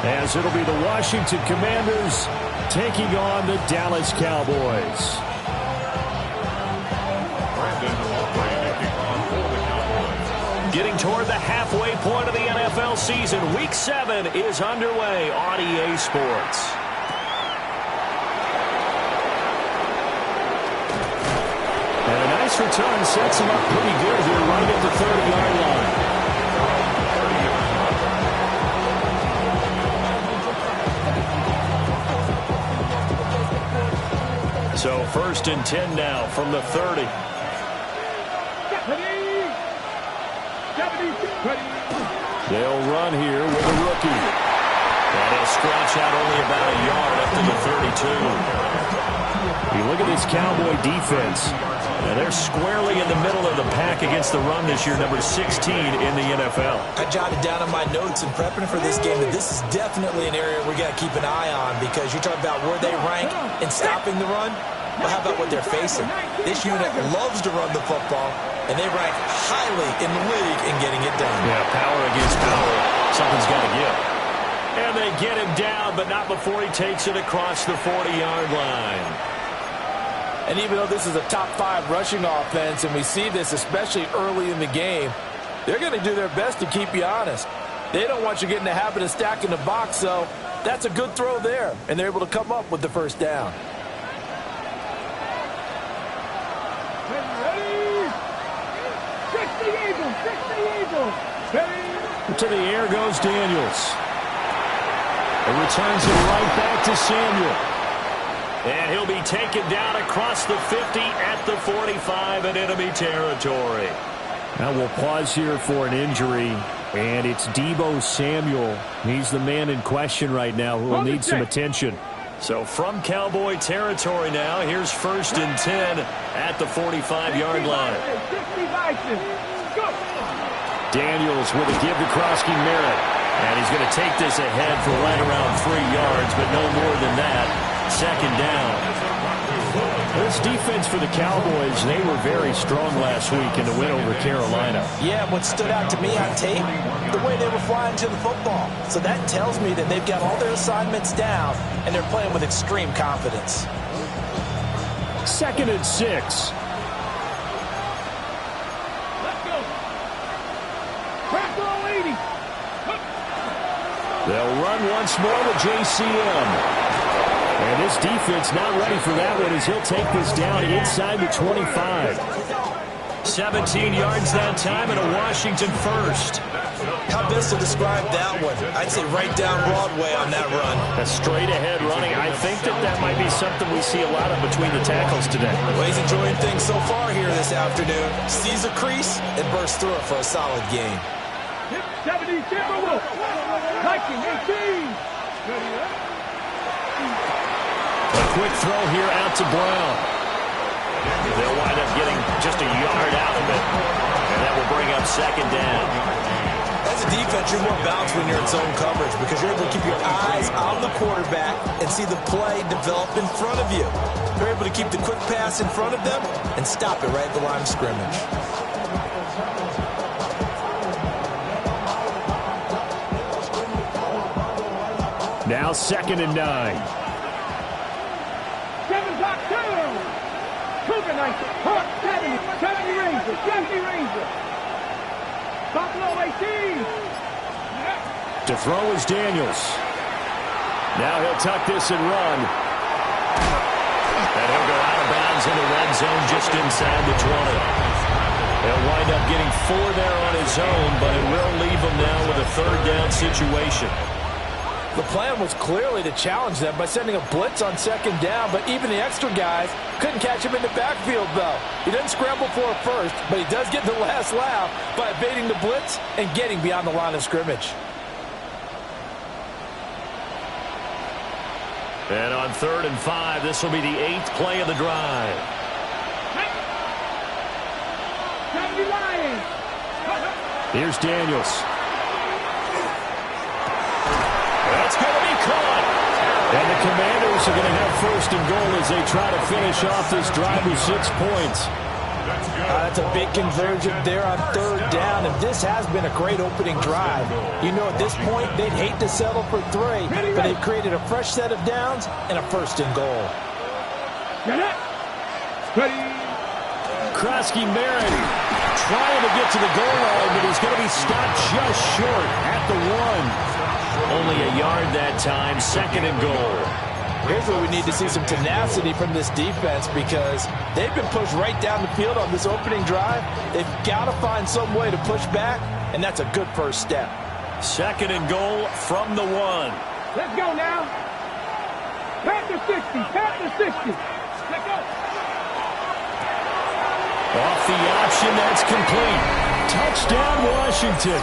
as it'll be the Washington Commanders taking on the Dallas Cowboys. Getting toward the halfway point of the NFL season, Week 7 is underway on EA Sports. And a nice return sets him up pretty good here right at the 30-yard line. So 1st and 10 now from the 30. They'll run here with a rookie. And he'll scratch out only about a yard up to the 32. You look at this Cowboy defense. And they're squarely in the middle of the pack against the run this year, number 16 in the NFL. I jotted down in my notes in prepping for this game that this is definitely an area we got to keep an eye on, because you talk about where they rank in stopping the run. Well, how about what they're facing? This unit loves to run the football, and they rank highly in the league in getting it done. Yeah, power against power. Something's got to give. And they get him down, but not before he takes it across the 40-yard line. And even though this is a top 5 rushing offense, and we see this especially early in the game, they're going to do their best to keep you honest. They don't want you getting the habit of stacking the box, so that's a good throw there, and they're able to come up with the first down. To the air goes Daniels. It returns it right back to Samuel. And he'll be taken down across the 50 at the 45 in enemy territory. Now we'll pause here for an injury, and it's Deebo Samuel. He's the man in question right now who will need some attention. So from Cowboy territory now, here's 1st and 10 at the 45-yard line. Daniels with a give to Krosky Merritt. And he's going to take this ahead for right around 3 yards, but no more than that. 2nd down. This defense for the Cowboys, they were very strong last week in the win over Carolina. Yeah, what stood out to me on tape, the way they were flying to the football. So that tells me that they've got all their assignments down, and they're playing with extreme confidence. 2nd and 6. They'll run once more with JCM. And this defense not ready for that one as he'll take this down inside the 25. 17 yards that time and a Washington first. How best to describe that one? I'd say right down Broadway on that run. A straight ahead running. I think that might be something we see a lot of between the tackles today. Well, he's enjoying things so far here this afternoon. Sees a crease and bursts through it for a solid gain. 70, Timberwolf. Viking 18. A quick throw here out to Brown. They'll wind up getting just a yard out of it. And that will bring up 2nd down. As a defense, you're more balanced when you're in zone coverage because you're able to keep your eyes on the quarterback and see the play develop in front of you. They're able to keep the quick pass in front of them and stop it right at the line of scrimmage. Now 2nd and 9. 7 block 2. Cougar Knight. Hawk 70. 70 Ranger. 70 Ranger. Buffalo 18. To throw is Daniels. Now he'll tuck this and run. And he'll go out of bounds in the red zone just inside the 20. He'll wind up getting 4 there on his own, but it will leave him now with a 3rd down situation. The plan was clearly to challenge them by sending a blitz on 2nd down, but even the extra guys couldn't catch him in the backfield, though. He doesn't scramble for it first, but he does get the last laugh by evading the blitz and getting beyond the line of scrimmage. And on 3rd and 5, this will be the 8th play of the drive. Here's Daniels. That's going to be caught. And the Commanders are going to have 1st and goal as they try to finish off this drive with 6 points. That's a big conversion there on third down, and this has been a great opening drive. You know, at this point, they'd hate to settle for 3, but they've created a fresh set of downs and a 1st and goal. Krosky Merritt trying to get to the goal line, but he's going to be stopped just short at the 1. Only a yard that time, 2nd and goal. Here's where we need to see some tenacity from this defense because they've been pushed right down the field on this opening drive. They've got to find some way to push back, and that's a good first step. 2nd and goal from the 1. Let's go now. Pat the 60. Pat the 60. Let's go. Off the option, that's complete. Touchdown, Washington.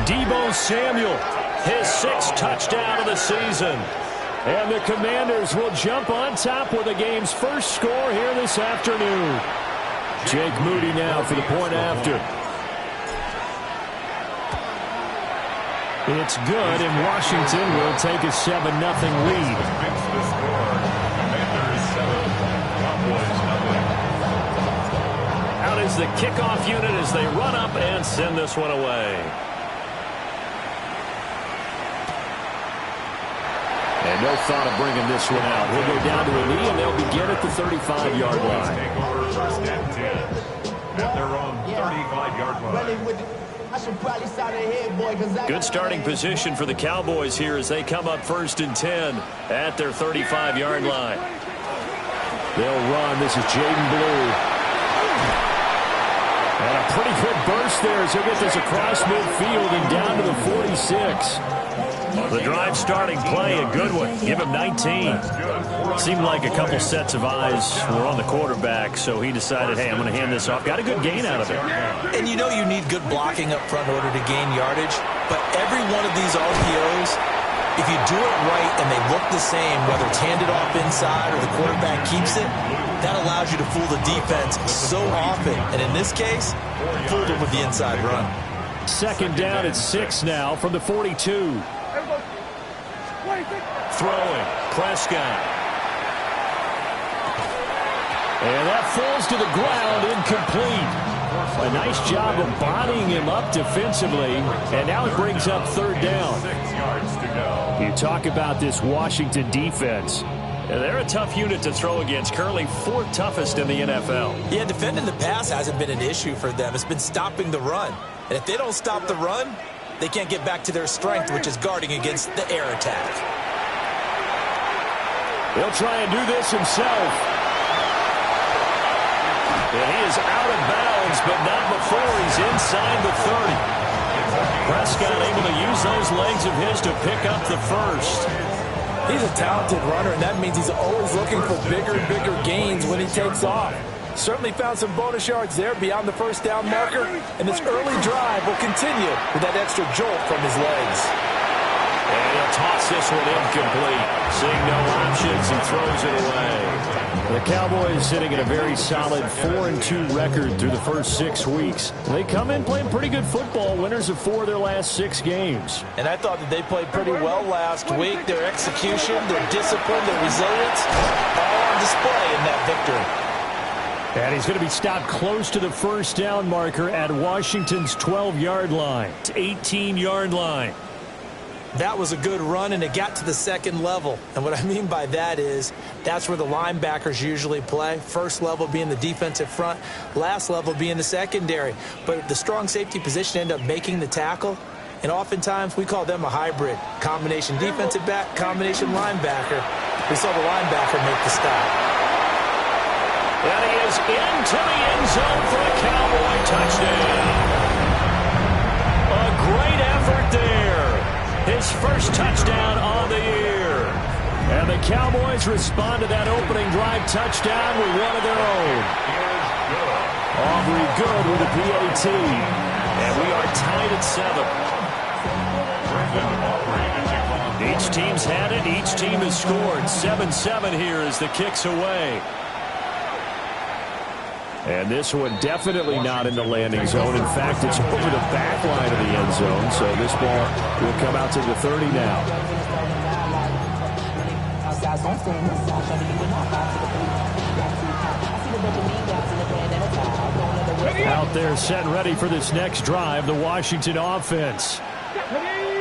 Deebo Samuel, his 6th touchdown of the season. And the Commanders will jump on top with the game's first score here this afternoon. Jake Moody now for the point after. It's good, and Washington will take a 7-0 lead. Out is the kickoff unit as they run up and send this one away. And no thought of bringing this one out. We'll go down to a knee, and they'll begin at the 35-yard line. First and 10 at their own 35-yard line. Good starting position for the Cowboys here as they come up 1st and 10 at their 35-yard line. They'll run. This is Jaden Blue. And a pretty good burst there as he'll get this across midfield and down to the 46. The drive starting play, a good one. Give him 19. Seemed like a couple sets of eyes were on the quarterback, so he decided, hey, I'm going to hand this off. Got a good gain out of it. And you know you need good blocking up front in order to gain yardage, but every one of these RPOs, if you do it right and they look the same, whether it's handed off inside or the quarterback keeps it, that allows you to fool the defense so often. And in this case, fooled them with the inside run. 2nd down at 6 now from the 42. Throwing, Prescott. And that falls to the ground, incomplete. A nice job of bodying him up defensively, and now it brings up 3rd down. You talk about this Washington defense. They're a tough unit to throw against, currently 4th toughest in the NFL. Yeah, defending the pass hasn't been an issue for them. It's been stopping the run. And if they don't stop the run, they can't get back to their strength, which is guarding against the air attack. He'll try and do this himself. And he is out of bounds, but not before he's inside the 30. Prescott able to use those legs of his to pick up the 1st. He's a talented runner, and that means he's always looking for bigger and bigger gains when he takes off. Certainly found some bonus yards there beyond the 1st down marker, and this early drive will continue with that extra jolt from his legs. And he'll toss this one incomplete. Seeing no options, he throws it away. The Cowboys sitting at a very solid 4-2 record through the first 6 weeks. They come in playing pretty good football, winners of 4 of their last 6 games. And I thought that they played pretty well last week. Their execution, their discipline, their resilience, all on display in that victory. And he's going to be stopped close to the 1st down marker at Washington's 12-yard line. It's 18-yard line. That was a good run, and it got to the 2nd level. And what I mean by that is that's where the linebackers usually play. First level being the defensive front, last level being the secondary. But the strong safety position ended up making the tackle, and oftentimes we call them a hybrid. Combination defensive back, combination linebacker. We saw the linebacker make the stop. And he is into the end zone for a Cowboy touchdown. A great effort there. His 1st touchdown on the year. And the Cowboys respond to that opening drive touchdown with one of their own. Aubrey good with a PAT. And we are tied at 7. Each team's had it. Each team has scored. 7-7 here as the kick's away. And this one definitely not in the landing zone. In fact, it's over the back line of the end zone. So this ball will come out to the 30 now. Out there set and ready for this next drive, the Washington offense.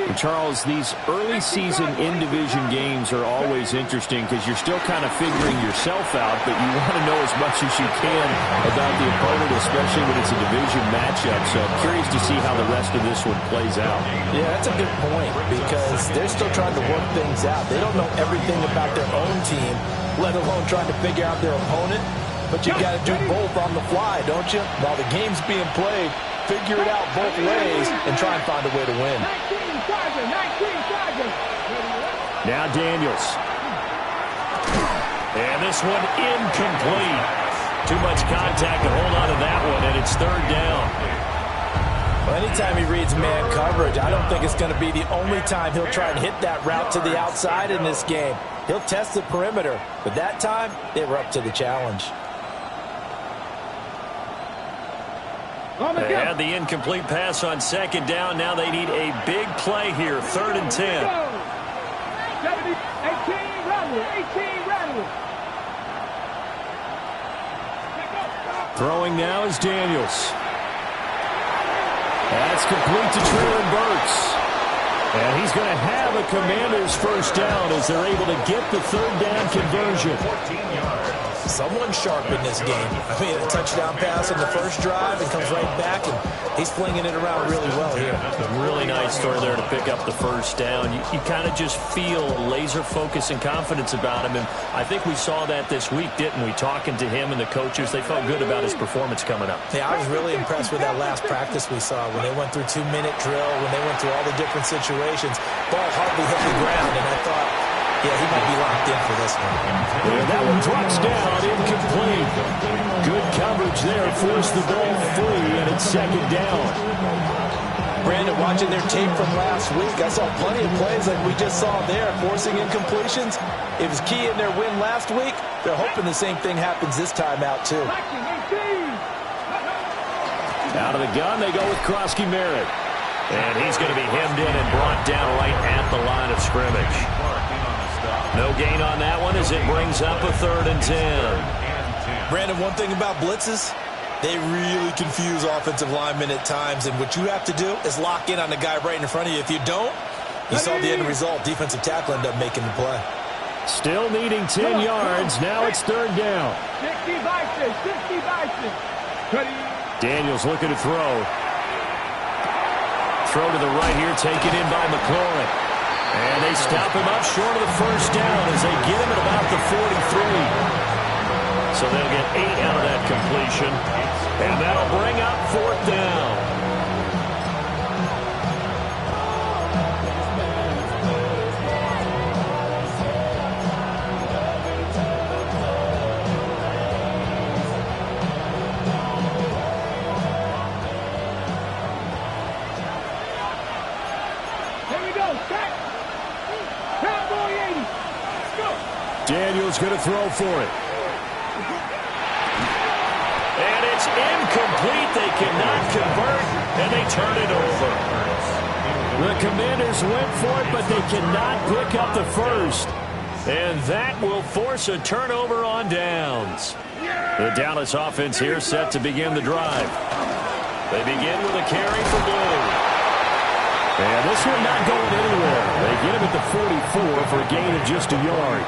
And Charles, these early season in-division games are always interesting because you're still kind of figuring yourself out, but you want to know as much as you can about the opponent, especially when it's a division matchup. So I'm curious to see how the rest of this one plays out. Yeah, that's a good point because they're still trying to work things out. They don't know everything about their own team, let alone trying to figure out their opponent. But you got to do both on the fly, don't you? While the game's being played, figure it out both ways and try and find a way to win. Now Daniels. And this one incomplete. Too much contact to hold on to that one, and it's third down. Well, anytime he reads man coverage, I don't think it's going to be the only time he'll try and hit that route to the outside in this game. He'll test the perimeter, but that time they were up to the challenge. They had the incomplete pass on second down. Now they need a big play here, 3rd and 10. 18, rattle. Throwing now is Daniels. That's complete to Treylon Burks. And he's going to have a Commanders first down as they're able to get the 3rd down conversion. 14 yards. Someone sharp in this game. I mean, a touchdown pass on the first drive and comes right back, and he's flinging it around really well here. Really nice throw there to pick up the first down. You kind of just feel laser focus and confidence about him, and I think we saw that this week, didn't we? Talking to him and the coaches, they felt good about his performance coming up. Yeah, I was really impressed with that last practice we saw when they went through 2-minute drill, when they went through all the different situations. Ball hardly hit the ground, and I thought, yeah, he might be locked in for this one. And that one drops down, incomplete. Good coverage there, forced the ball free, and it's second down. Brandon, watching their tape from last week, I saw plenty of plays like we just saw there, forcing incompletions. It was key in their win last week. They're hoping the same thing happens this time out, too. Out of the gun, they go with Krosky Merritt. And he's going to be hemmed in and brought down right at the line of scrimmage. No gain on that one as it brings up a 3rd and 10. Brandon, one thing about blitzes, they really confuse offensive linemen at times, and what you have to do is lock in on the guy right in front of you. If you don't, you saw the end result. Defensive tackle ended up making the play. Still needing 10 yards. Now it's 3rd down. 60 Bison. Daniels looking to throw. Throw to the right here, taken in by McLaurin. And they stop him up short of the first down as they get him at about the 43. So they'll get 8 out of that completion. And that'll bring up 4th down. Daniels going to throw for it. And it's incomplete. They cannot convert, and they turn it over. The Commanders went for it, but they cannot pick up the first. And that will force a turnover on downs. The Dallas offense here set to begin the drive. They begin with a carry for Blue. And this one not going anywhere. They get him at the 44 for a gain of just a yard.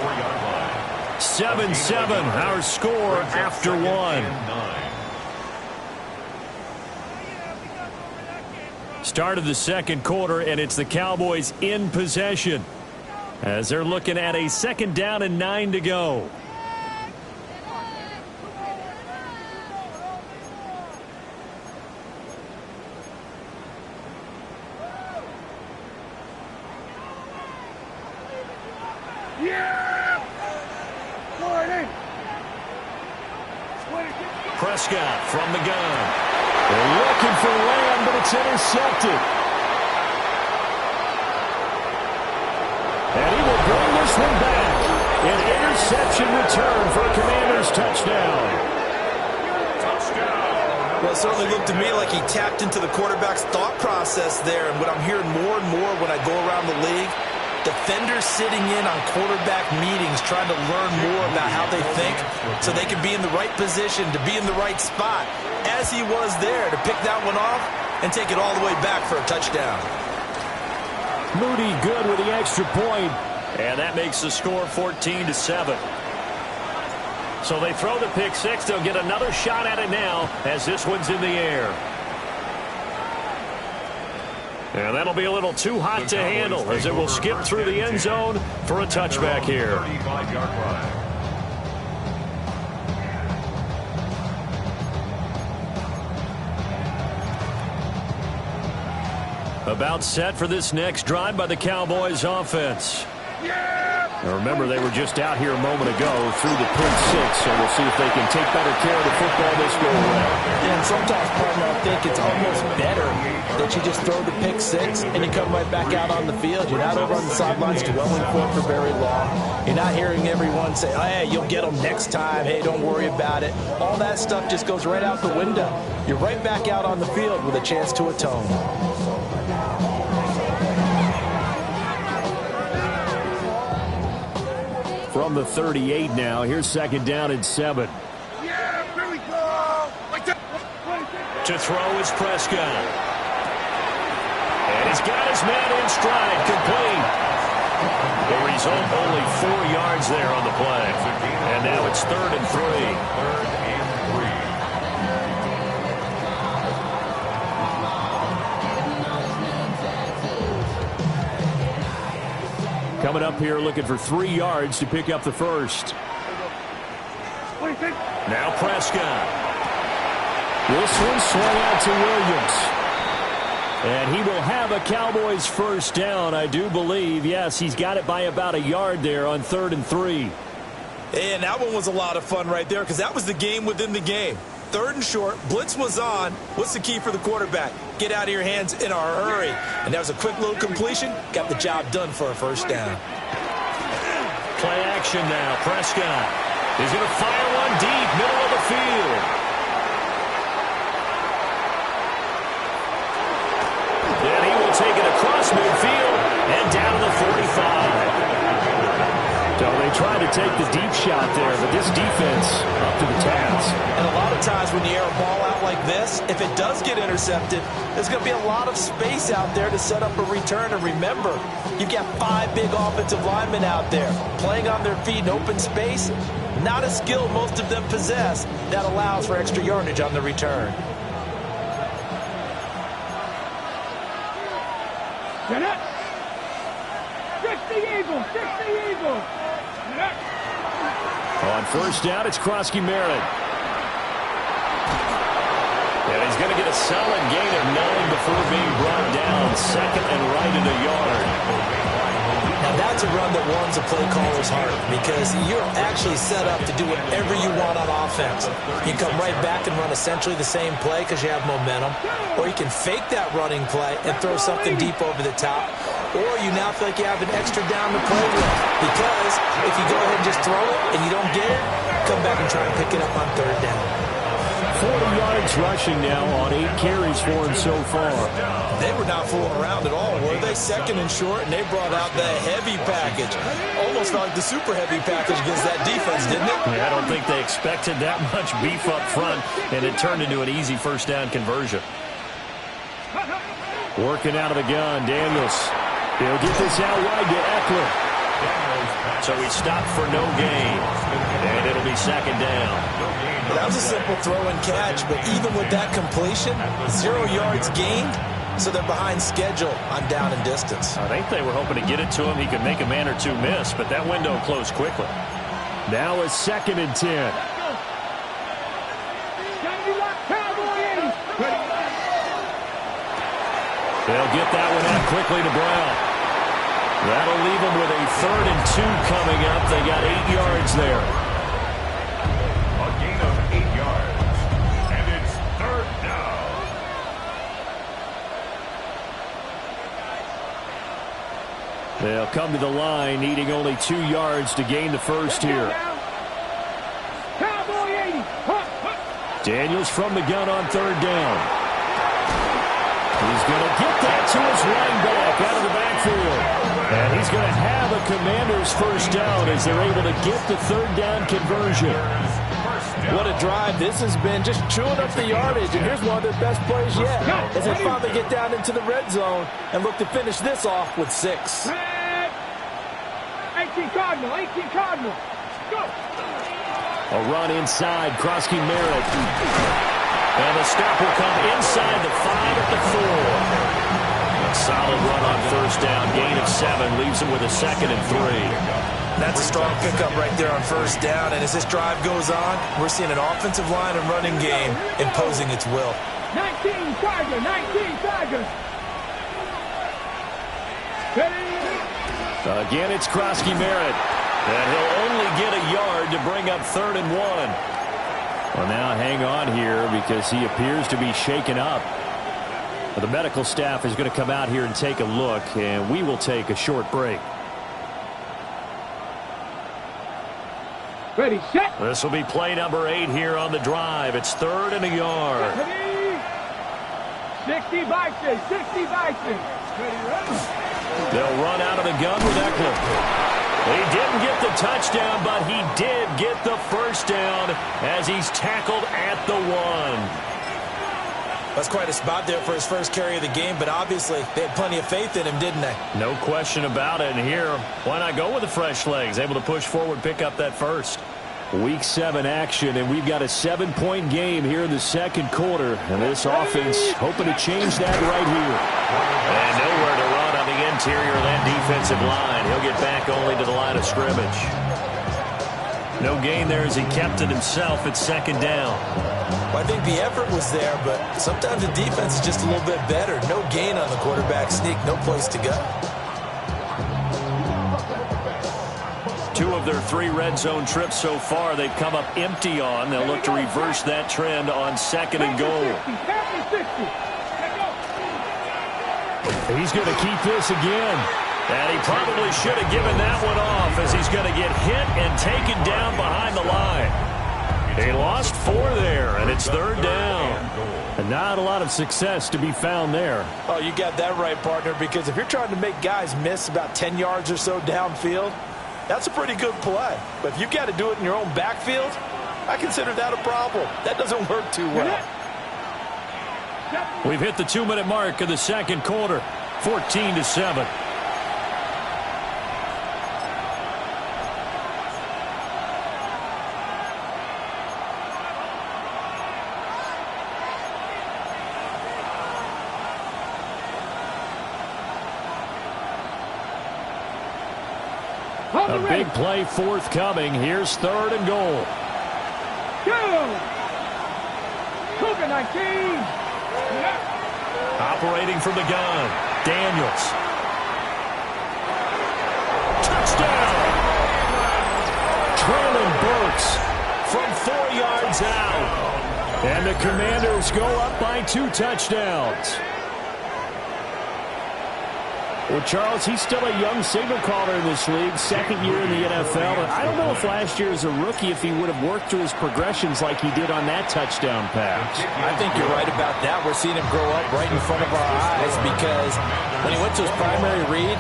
7-7, our score after one. Start of the second quarter, and it's the Cowboys in possession as they're looking at a 2nd down and 9 to go. Prescott from the gun. They're looking for Lamb, but it's intercepted. And he will bring this one back. An interception return for a Commanders touchdown. Well, it certainly looked to me like he tapped into the quarterback's thought process there. And what I'm hearing more and more when I go around the league Defenders sitting in on quarterback meetings trying to learn more about how they think so they can be in the right position to be in the right spot, as he was there to pick that one off and take it all the way back for a touchdown. Moody good with the extra point, and that makes the score 14-7. So they throw the pick six. They'll get another shot at it now as this one's in the air. And that'll be a little too hot to handle as it will skip through the end zone for a touchback here. About set for this next drive by the Cowboys offense. Now remember, they were just out here a moment ago through the pick six, so we'll see if they can take better care of the football this go around. Yeah, and sometimes, partner, I think it's almost better that you just throw the pick six and you come right back out on the field. You're not over on the sidelines dwelling for very long. You're not hearing everyone say, oh, hey, you'll get them next time. Hey, don't worry about it. All that stuff just goes right out the window. You're right back out on the field with a chance to atone. From the 38 now, here's second down and 7. Yeah, here we go. To throw is Prescott. And he's got his man in stride, complete. The result, only 4 yards there on the play. And now it's 3rd and 3. 3rd and 3. Coming up here looking for 3 yards to pick up the first. Now Prescott. This one swung out to Williams. And he will have a Cowboys first down, I do believe. Yes, he's got it by about a yard there on 3rd and 3. And that one was a lot of fun right there because that was the game within the game. 3rd and short, blitz was on. What's the key for the quarterback? Get out of your hands in a hurry. And that was a quick little completion. Got the job done for a first down. Play action now. Prescott is going to fire one deep, middle of the field. Then he will take it across midfield and down to the 45. So they tried to take the deep shot there, but this defense up to the task. And a lot of times when you air a ball out like this, if it does get intercepted, there's going to be a lot of space out there to set up a return. And remember, you've got 5 big offensive linemen out there playing on their feet in open space. Not a skill most of them possess that allows for extra yardage on the return. Get up. 60 Eagles, 60 Eagles. On first down, it's Krosky-Merritt. And he's going to get a solid gain of 9 before being brought down. 2nd and right at a yard. Now that's a run that warms a play caller's heart because you're actually set up to do whatever you want on offense. You can come right back and run essentially the same play because you have momentum, or you can fake that running play and throw something deep over the top, or you now feel like you have an extra down to play with because if you go ahead and just throw it and you don't get it, come back and try and pick it up on 3rd down. 40 yards rushing now on 8 carries for him so far. They were not fooling around at all, were they? 2nd and short, and they brought out the heavy package. Almost like the super heavy package against that defense, didn't it? Yeah, I don't think they expected that much beef up front, and it turned into an easy first down conversion. Working out of the gun, Daniels. He'll get this out wide to Eckler. So he stopped for no gain, and it'll be 2nd down. That was a simple throw and catch, but even with that completion, 0 yards gained, so they're behind schedule on down and distance. I think they were hoping to get it to him. He could make a man or two miss, but that window closed quickly. Now it's 2nd and 10. They'll get that one out quickly to Brown. That'll leave them with a 3rd and 2 coming up. They got 8 yards there. A gain of 8 yards. And it's 3rd down. They'll come to the line, needing only 2 yards to gain the first here. Daniels from the gun on 3rd down. He's going to get that to his running back out of the backfield. And he's going to have a Commanders first down as they're able to get the third down conversion. What a drive this has been, just chewing up the yardage. And here's one of their best plays yet as they finally get down into the red zone and look to finish this off with 6. 18 Cardinal, 18 Cardinal. Go. A run inside, Krosky Merritt. And the stop will come inside the 5 at the 4. A solid run on first down, gain of 7, leaves him with a 2nd and 3. That's a strong pickup right there on first down. And as this drive goes on, we're seeing an offensive line and running game imposing its will. 19 Tiger, 19 Tiger. Again, it's Krosky Merritt. And he'll only get a yard to bring up 3rd and 1. Well, now hang on here because he appears to be shaken up. The medical staff is going to come out here and take a look, and we will take a short break. Ready, set. This will be play number 8 here on the drive. It's 3rd and a yard. 60 Bison, 60 Bison. Ready. They'll run out of the gun with Eckler. He didn't get the touchdown, but he did get the first down as he's tackled at the 1. That's quite a spot there for his first carry of the game, but obviously they had plenty of faith in him, didn't they? No question about it. And here, why not go with the fresh legs? Able to push forward, pick up that first. Week 7 action, and we've got a 7-point game here in the second quarter. And this offense hoping to change that right here. And nowhere to run on the interior of that defensive line. He'll get back only to the line of scrimmage. No gain there as he kept it himself at 2nd down. Well, I think the effort was there, but sometimes the defense is just a little bit better. No gain on the quarterback sneak, no place to go. 2 of their 3 red zone trips so far, they've come up empty on. They'll look to reverse that trend on 2nd and goal. He's going to keep this again. And he probably should have given that one off as he's going to get hit and taken down behind the line. He lost 4 there, and it's 3rd down. And not a lot of success to be found there. Oh, you got that right, partner, because if you're trying to make guys miss about 10 yards or so downfield, that's a pretty good play. But if you've got to do it in your own backfield, I consider that a problem. That doesn't work too well. We've hit the 2-minute mark of the second quarter, 14-7. A big play forthcoming. Here's 3rd and goal. Go! Cougar 19. Operating from the gun, Daniels. Touchdown! Traylon Burks from 4 yards out. And the Commanders go up by 2 touchdowns. Well, Charles, he's still a young signal caller in this league, 2nd year in the NFL. And I don't know if last year as a rookie, if he would have worked through his progressions like he did on that touchdown pass. I think you're right about that. We're seeing him grow up right in front of our eyes because when he went to his primary read,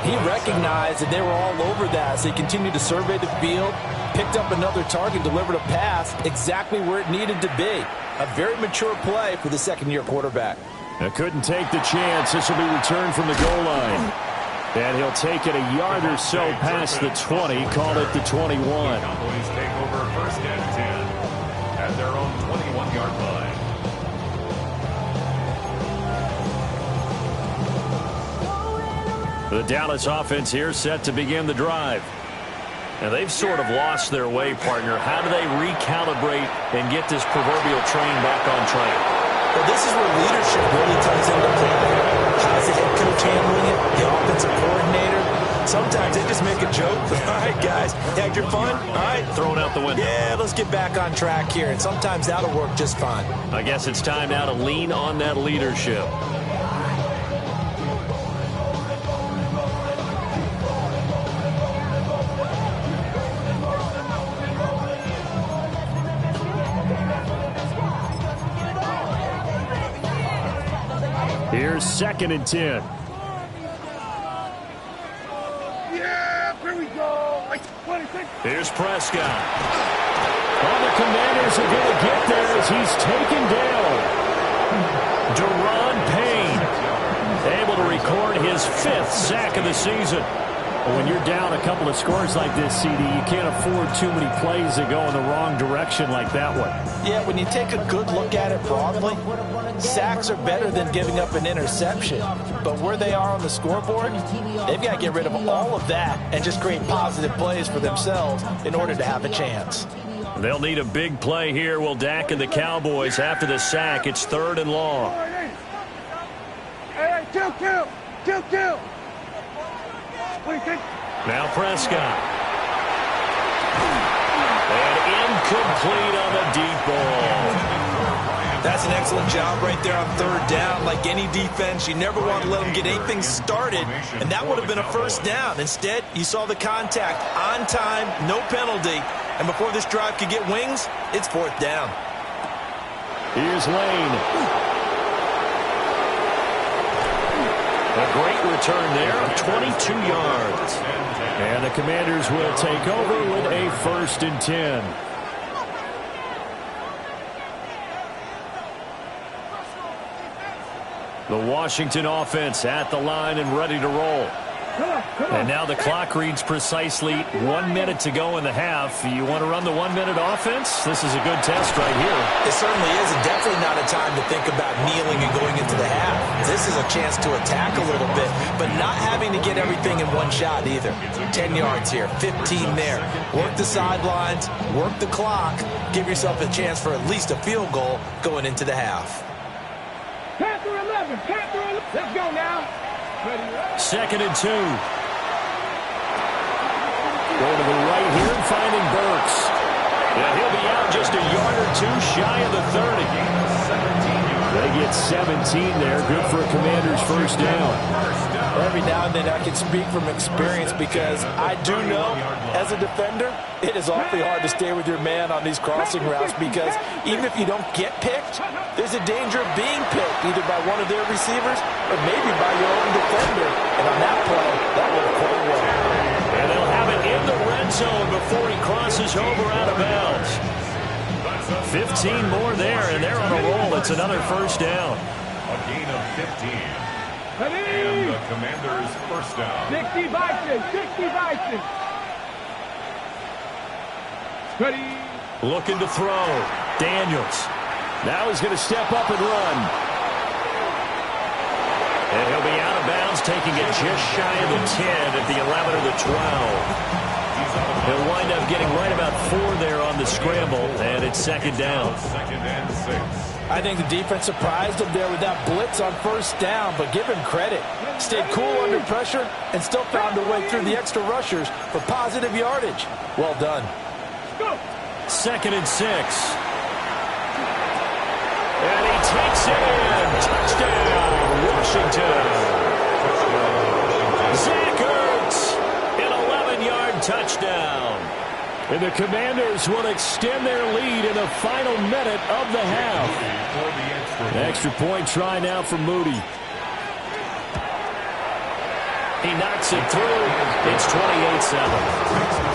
he recognized that they were all over that. So he continued to survey the field, picked up another target, delivered a pass exactly where it needed to be. A very mature play for the 2nd-year quarterback. Couldn't take the chance. This will be returned from the goal line. And he'll take it a yard or so past the 20, call it the 21. Cowboys take over 1st and 10 at their own 21-yard line. The Dallas offense here set to begin the drive. And they've sort of lost their way, partner. How do they recalibrate and get this proverbial train back on track? Well, this is where leadership really comes into play. How's the head coach handling it? The offensive coordinator? Sometimes they just make a joke. All right, guys, had your fun? All right. Throw it out the window. Yeah, let's get back on track here. And sometimes that'll work just fine. I guess it's time now to lean on that leadership. Here's 2nd and 10. Yeah, here we go. Like 26. Here's Prescott. Well, the Commanders are going to get there as he's taken down. Deron Payne able to record his 5th sack of the season. Well, when you're down a couple of scores like this, CD, you can't afford too many plays that go in the wrong direction like that one. Yeah, when you take a good look at it broadly, sacks are better than giving up an interception. But where they are on the scoreboard, they've got to get rid of all of that and just create positive plays for themselves in order to have a chance. They'll need a big play here. Will Dak and the Cowboys after the sack. It's 3rd and long. Hey, 2-2. 2-2. 26. Now Prescott. And incomplete on the deep ball. That's an excellent job right there on 3rd down. Like any defense, you never want to let them get anything started, and that would have been a 1st down. Instead, you saw the contact on time, no penalty, and before this drive could get wings, it's 4th down. Here's Lane. A great return there of 22 yards. And the Commanders will take over with a 1st and 10. The Washington offense at the line and ready to roll. And now the clock reads precisely 1 minute to go in the half. You want to run the 1 minute offense? This is a good test right here. It certainly is, and definitely not a time to think about kneeling and going into the half. This is a chance to attack a little bit, but not having to get everything in one shot either. 10 yards here, 15 there. Work the sidelines, work the clock, give yourself a chance for at least a field goal going into the half. Panther 11. Panther 11. Let's go now. 2nd and 2. Going to the right here and finding Burks. Yeah, he'll be out just a yard or two shy of the 30. They get 17 there. Good for a Commander's 1st down. Every now and then I can speak from experience because I do know, as a defender, it is awfully hard to stay with your man on these crossing routes because even if you don't get picked, there's a danger of being picked either by one of their receivers or maybe by your own defender. And on that play, that worked quite well. And they'll have it in the red zone before he crosses over out of bounds. 15 more there, and they're on a roll. It's another 1st down. A gain of 15. And the Commanders' 1st down. 60 Vikings. 60 Vikings. Ready. Looking to throw. Daniels. Now he's going to step up and run. And he'll be out of bounds, taking it just shy of the 10 at the 11 or the 12. He'll wind up getting right about 4 there on the scramble, and it's 2nd down. 2nd and 6. I think the defense surprised him there with that blitz on 1st down, but give him credit. Stayed cool under pressure and still found a way through the extra rushers for positive yardage. Well done. 2nd and 6. And he takes it in. Touchdown, Washington. Zach Ertz, an 11-yard touchdown. And the Commanders will extend their lead in the final minute of the half. An extra point try now for Moody. He knocks it through. It's 28-7.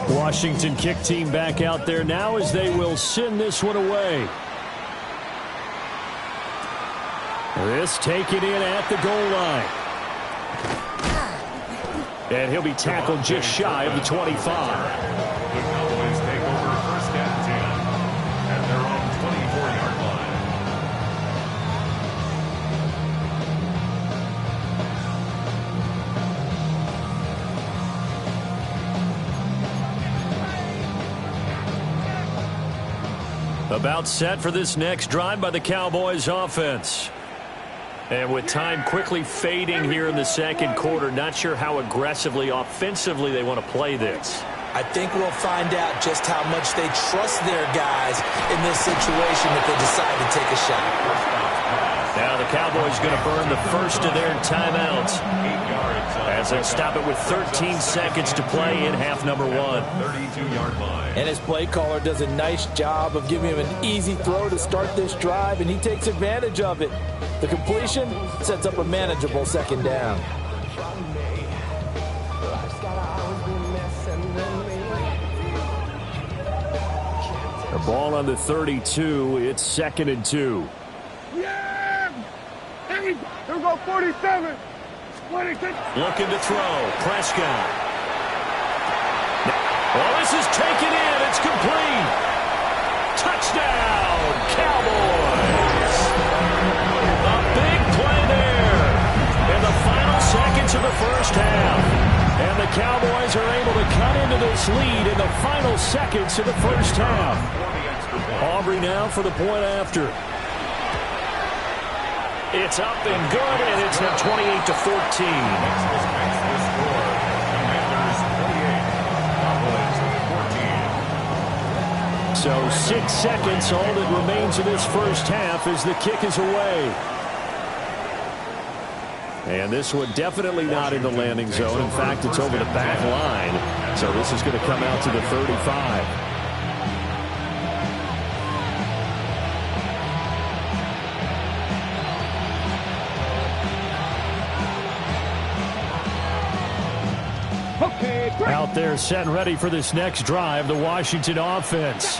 Washington kick team back out there now as they will send this one away. This taken in at the goal line. And he'll be tackled just shy of the 25. The Cowboys take over 1st and 10 at their own 24-yard line. About set for this next drive by the Cowboys offense. And with time quickly fading here in the 2nd quarter, not sure how aggressively, offensively they want to play this. I think we'll find out just how much they trust their guys in this situation if they decide to take a shot. Now the Cowboys going to burn the first of their timeouts 8 yards as they stop it with 13 seconds to play in half number 1. 32-yard line. And his play caller does a nice job of giving him an easy throw to start this drive, and he takes advantage of it. The completion sets up a manageable second down. The ball on the 32. It's 2nd and 2. Yeah! Here we go, 47. 26. Looking to throw. Prescott. Well, this is taken in. It's complete. Touchdown, Cowboys. A big play there in the final seconds of the first half. And the Cowboys are able to cut into this lead in the final seconds of the first half. Aubrey now for the point after. It's up and good, and it's now 28-14. So 6 seconds, all that remains of this first half as the kick is away. And this one definitely not in the landing zone. In fact, it's over the back line. So this is going to come out to the 35. Out there set and ready for this next drive, the Washington offense.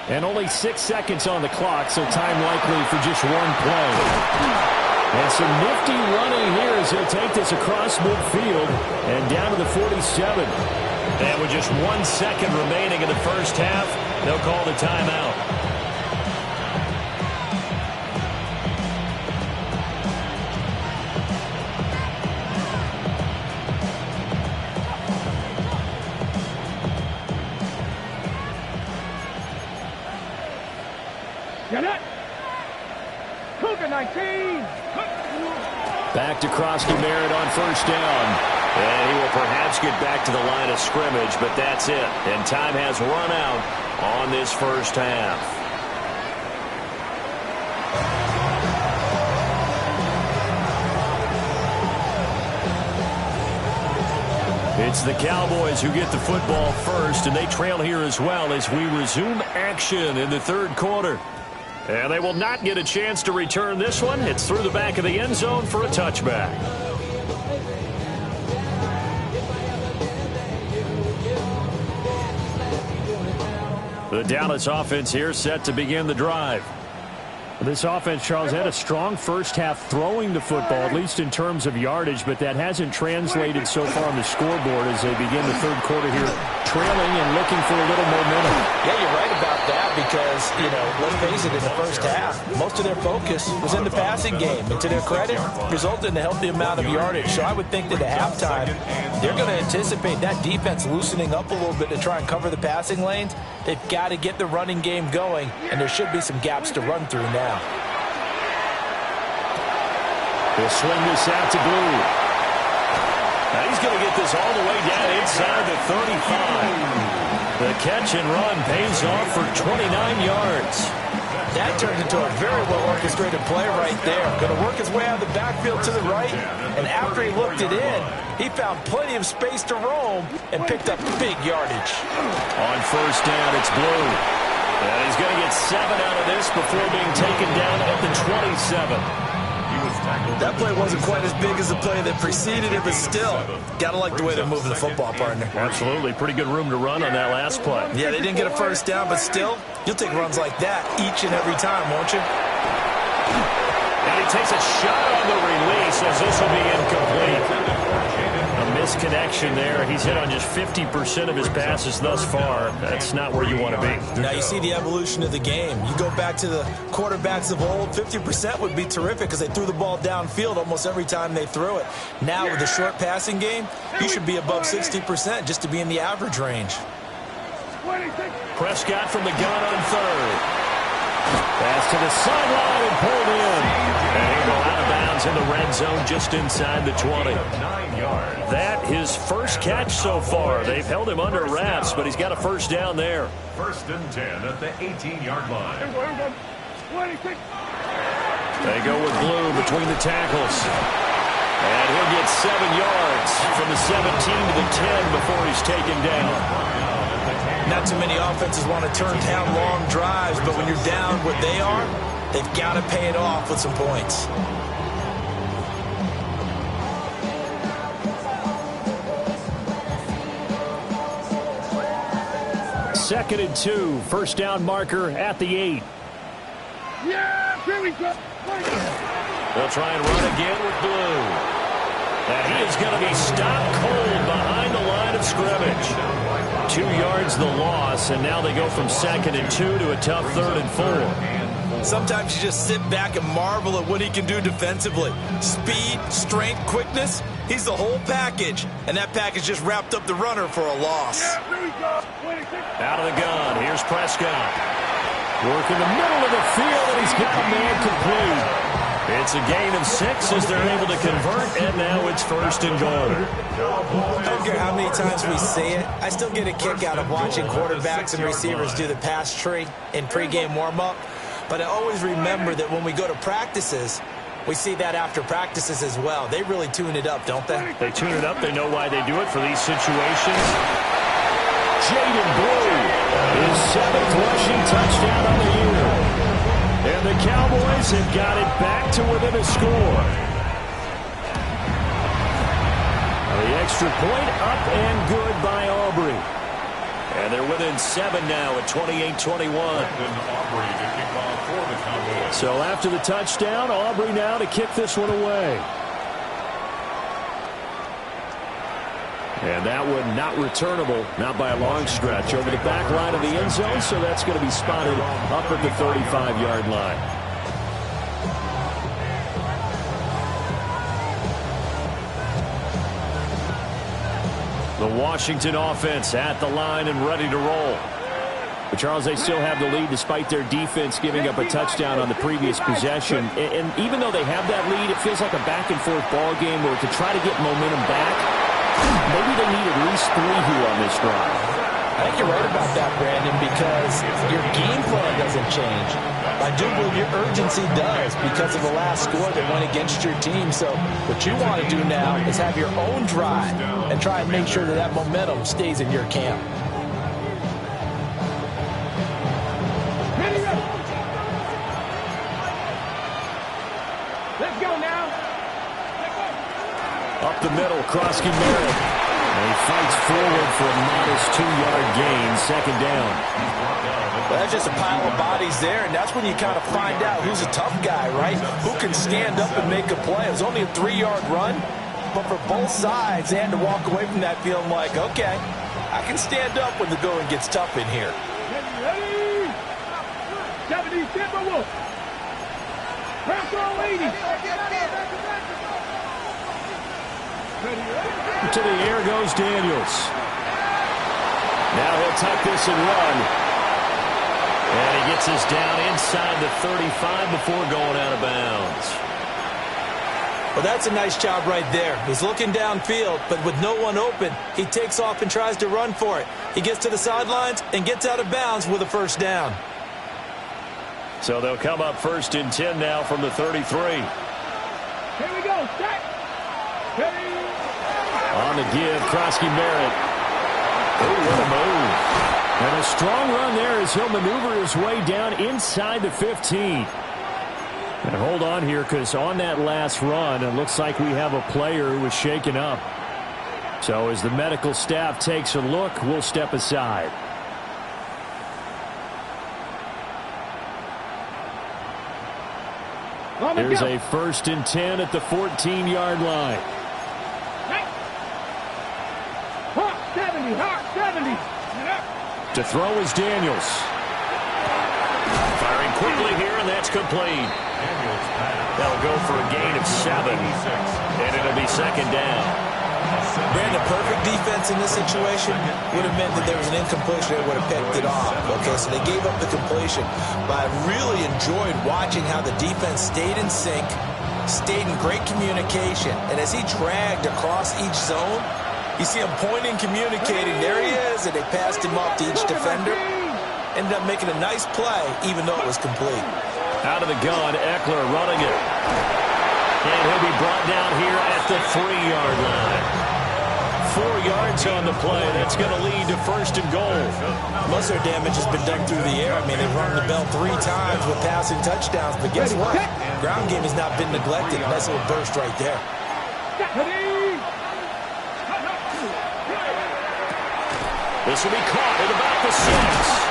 And only 6 seconds on the clock, so time likely for just one play. And some nifty running here as he'll take this across midfield and down to the 47. And with just 1 second remaining in the first half, they'll call the timeout. Back to Krosky-Merritt on first down. And he will perhaps get back to the line of scrimmage, but that's it. And time has run out on this first half. It's the Cowboys who get the football first, and they trail here as well as we resume action in the third quarter. And they will not get a chance to return this one. It's through the back of the end zone for a touchback. The Dallas offense here set to begin the drive. This offense, Charles, had a strong first half throwing the football, at least in terms of yardage, but that hasn't translated so far on the scoreboard as they begin the third quarter here, trailing and looking for a little momentum. Yeah, you're right about that because, let's face it, in the first half, most of their focus was in the passing game. And to their credit, resulted in a healthy amount of yardage. So I would think that at halftime, they're going to anticipate that defense loosening up a little bit to try and cover the passing lanes. They've got to get the running game going, and there should be some gaps to run through now. He'll swing this out to Blue. Now he's going to get this all the way down inside the 35. The catch and run pays off for 29 yards. That turned into a very well-orchestrated play right there. Going to work his way out of the backfield to the right, and after he looked it in, he found plenty of space to roam and picked up big yardage. On first down, it's Blue. And he's going to get 7 out of this before being taken down at the 27. That play wasn't quite as big as the play that preceded it, but still, gotta like the way they're moving the football, partner. Absolutely. Pretty good room to run on that last play. Yeah, they didn't get a first down, but still, you'll take runs like that each and every time, won't you? And he takes a shot on the release as this will be incomplete. A misconnection there. He's hit on just 50% of his passes thus far. That's not where you want to be. Now you see the evolution of the game. You go back to the quarterbacks of old, 50% would be terrific because they threw the ball downfield almost every time they threw it. Now with the short passing game, you should be above 60% just to be in the average range. Prescott from the gun on third. Pass to the sideline and pulled in. And he'll go out of bounds in the red zone just inside the 20. 9 yards. That his first catch so far. They've held him under wraps, but he's got a first down there. First and 10 at the 18-yard line. They go with Blue between the tackles. And he'll get 7 yards from the 17 to the 10 before he's taken down. Not too many offenses want to turn down long drives, but when you're down what they are, they've got to pay it off with some points. Second and 2, first down marker at the 8. Yeah, here we go. They'll try and run again with Blue. And he is going to be stopped cold behind the line of scrimmage. 2 yards the loss, and now they go from second and 2 to a tough 3rd and 4. Sometimes you just sit back and marvel at what he can do defensively. Speed, strength, quickness, he's the whole package. And that package just wrapped up the runner for a loss. Out of the gun, here's Prescott. Working the middle of the field, and he's got a man complete. It's a gain of 6 as they're able to convert, and now it's 1st and goal. I don't care how many times we see it. I still get a kick out of watching quarterbacks and receivers do the pass tree in pregame warm-up. But I always remember that when we go to practices, we see that after practices as well. They really tune it up, don't they? They tune it up. They know why they do it for these situations. Jaden Blue, his 7th rushing touchdown on the year. And the Cowboys have got it back to within a score. The extra point up and good by Aubrey. And they're within 7 now at 28-21. So after the touchdown, Aubrey now to kick this one away. And that one not returnable, not by a long stretch, over the back line of the end zone, so that's going to be spotted up at the 35-yard line. The Washington offense at the line and ready to roll. But Charles, they still have the lead despite their defense giving up a touchdown on the previous possession. And even though they have that lead, it feels like a back-and-forth ball game where to try to get momentum back, maybe they need at least 3 here on this drive. I think you're right about that, Brandon, because your game plan doesn't change. I do believe your urgency does because of the last score that went against your team. So what you want to do now is have your own drive and try and make sure that that momentum stays in your camp. Let's go now. Up the middle, Krosky Merritt. And he fights forward for a modest 2-yard gain, 2nd down. Well, that's just a pile of bodies there, and that's when you kind of find out who's a tough guy, right? Who can stand up and make a play. It was only a 3-yard run, but for both sides, they had to walk away from that feeling like, okay, I can stand up when the going gets tough in here. Ready? 70, Timberwolf. Press all 80. To the air goes Daniels. Now he'll tuck this and run. And he gets us down inside the 35 before going out of bounds. Well, that's a nice job right there. He's looking downfield, but with no one open, he takes off and tries to run for it. He gets to the sidelines and gets out of bounds with a 1st down. So they'll come up 1st and 10 now from the 33. Here we go. Stack. Ready? On the give, Krosky Merritt. Oh, what a move. And a strong run there as he'll maneuver his way down inside the 15. And hold on here, because on that last run, it looks like we have a player who was shaken up. So as the medical staff takes a look, we'll step aside. There's a 1st and 10 at the 14-yard line. Hot 70. To throw is Daniels. Firing quickly here, and that's complete. That'll go for a gain of 7, and it'll be 2nd down. Brandon, perfect defense in this situation would have meant that there was an incompletion that would have picked it off. Okay, so they gave up the completion. But I really enjoyed watching how the defense stayed in sync, stayed in great communication. And as he dragged across each zone, you see him pointing, communicating. There he is, and they passed him off to each defender. Ended up making a nice play, even though it was complete. Out of the gun, Eckler running it. And he'll be brought down here at the 3-yard line. 4 yards on the play. That's going to lead to first and goal. Most of their damage has been done through the air. I mean, they've rung the bell 3 times with passing touchdowns. But guess what? Ground game has not been neglected. Nice little burst right there. This will be caught at about the 6.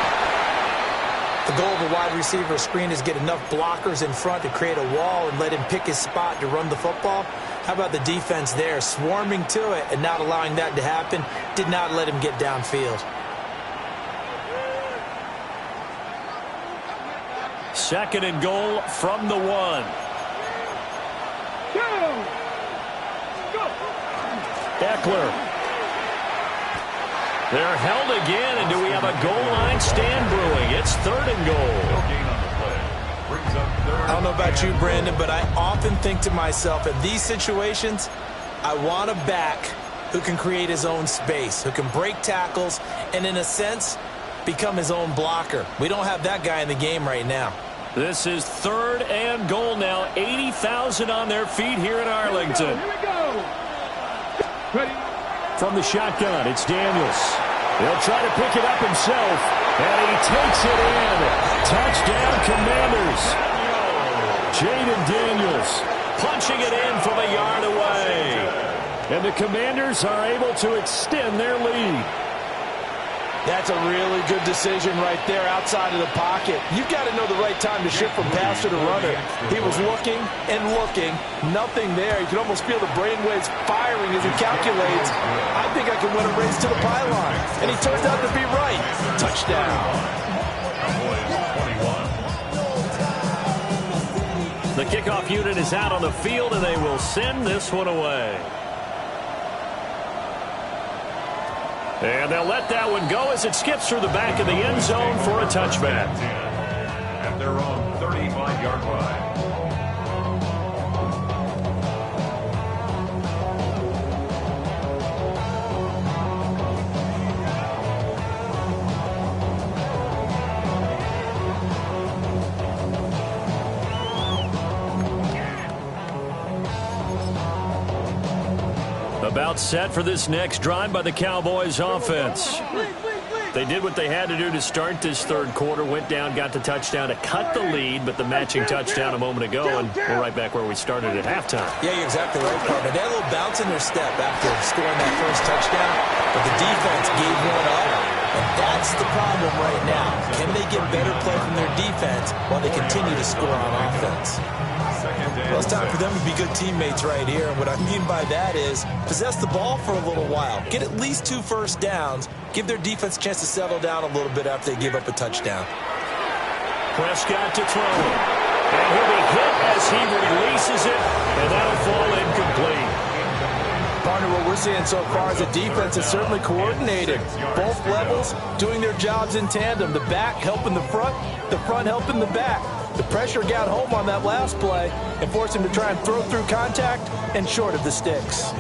The goal of a wide receiver screen is get enough blockers in front to create a wall and let him pick his spot to run the football. How about the defense there, swarming to it and not allowing that to happen? Did not let him get downfield. Second and goal from the 1. Eckler. They're held again, and do we have a goal line stand brewing? It's 3rd and goal. I don't know about you, Brandon, but I often think to myself, in these situations, I want a back who can create his own space, who can break tackles, and in a sense, become his own blocker. We don't have that guy in the game right now. This is 3rd and goal now. 80,000 on their feet here in Arlington. Here we go. Ready? From the shotgun, it's Daniels. He'll try to pick it up himself, and he takes it in. Touchdown, Commanders. Jaden Daniels punching it in from a yard away. And the Commanders are able to extend their lead. That's a really good decision right there outside of the pocket. You've got to know the right time to shift from passer to runner. He was looking and looking. Nothing there. You can almost feel the brainwaves firing as he calculates. I think I can win a race to the pylon. And he turns out to be right. Touchdown. The kickoff unit is out on the field, and they will send this one away. And they'll let that one go as it skips through the back of the end zone for a touchback. At their own 35-yard line. About set for this next drive by the Cowboys offense. They did what they had to do to start this 3rd quarter. Went down, got the touchdown to cut the lead, but the matching touchdown a moment ago, and we're right back where we started at halftime. Yeah, you're exactly right, partner. They had a little bounce in their step after scoring that first touchdown, but the defense gave one up, and that's the problem right now. Can they get better play from their defense while they continue to score on offense? Well, it's time for them to be good teammates right here. And what I mean by that is possess the ball for a little while. Get at least 2 first downs. Give their defense a chance to settle down a little bit after they give up a touchdown. Prescott to throw. And he'll be hit as he releases it, and that'll fall incomplete. Partner, what we're seeing so far is the defense is certainly coordinated. Both levels doing their jobs in tandem. The back helping the front helping the back. The pressure got home on that last play and forced him to try and throw through contact and short of the sticks.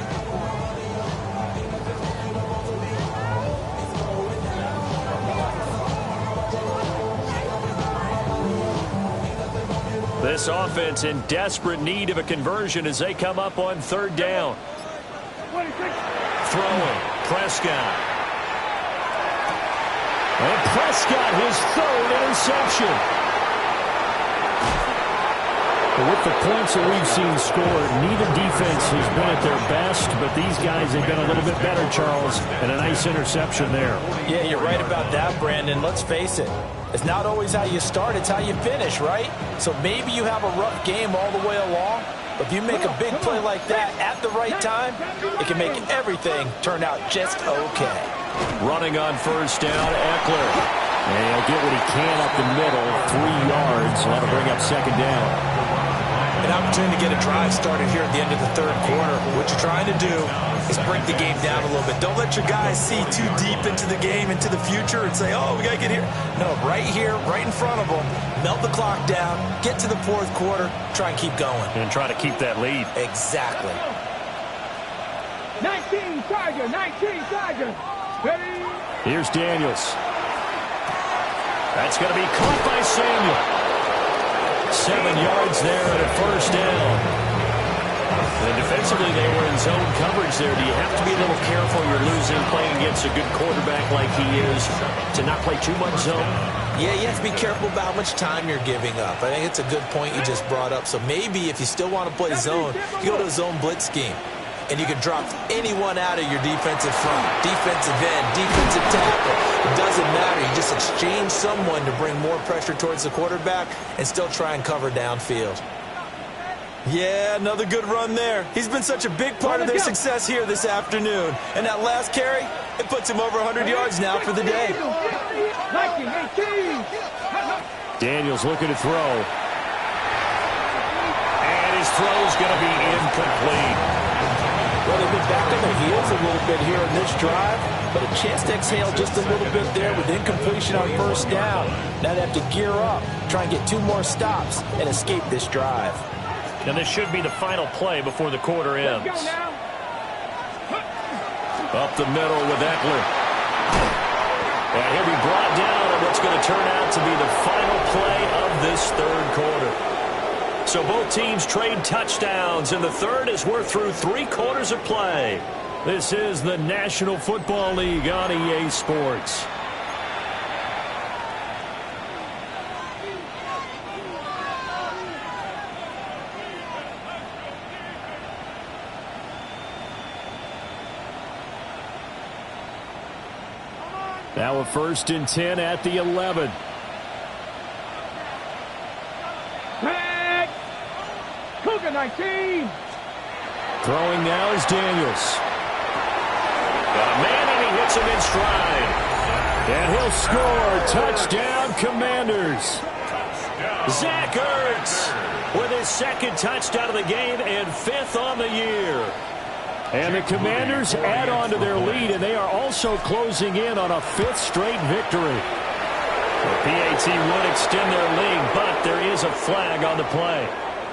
This offense in desperate need of a conversion as they come up on 3rd down. Throwing, Prescott. And Prescott, his 3rd interception. With the points that we've seen scored, neither defense has been at their best, but these guys have been a little bit better, Charles, and a nice interception there. Yeah, you're right about that, Brandon. Let's face it. It's not always how you start, it's how you finish, right? So maybe you have a rough game all the way along, but if you make a big play like that at the right time, it can make everything turn out just okay. Running on 1st down, Eckler. And he'll get what he can up the middle, 3 yards. That'll bring up 2nd down. An opportunity to get a drive started here at the end of the 3rd quarter. What you're trying to do is break the game down a little bit. Don't let your guys see too deep into the game, into the future, and say, oh, we got to get here. No, right here, right in front of them, melt the clock down, get to the 4th quarter, try and keep going. And try to keep that lead. Exactly. 19 Tiger. Ready? Here's Daniels. That's going to be caught by Samuel. 7 yards there and a first down. And defensively, they were in zone coverage there. Do you have to be a little careful? You're losing playing against a good quarterback like he is to not play too much zone? Yeah, you have to be careful about how much time you're giving up. I think it's a good point you just brought up. So maybe if you still want to play zone, you go to a zone blitz scheme. And you can drop anyone out of your defensive front, defensive end, defensive tackle. It doesn't matter. You just exchange someone to bring more pressure towards the quarterback and still try and cover downfield. Yeah, another good run there. He's been such a big part of their success here this afternoon. And that last carry, it puts him over 100 yards now for the day. Daniels looking to throw. And his throw's going to be incomplete. Well, they've been back on their heels a little bit here in this drive, but a chance to exhale just a little bit there with incompletion on first down. Now they have to gear up, try and get 2 more stops, and escape this drive. And this should be the final play before the quarter ends. Up the middle with Eckler. And he'll be brought down on what's going to turn out to be the final play of this third quarter. So both teams trade touchdowns, and the third as we're through 3 quarters of play. This is the National Football League on EA Sports. Now a 1st and 10 at the 11. Cougar 19. Throwing now is Daniels. Got a man and he hits him in stride. And he'll score. Touchdown, Commanders. Zach Ertz with his 2nd touchdown of the game and 5th on the year. And the Commanders add on to their lead, and they are also closing in on a 5th straight victory. The PAT would extend their lead, but there is a flag on the play.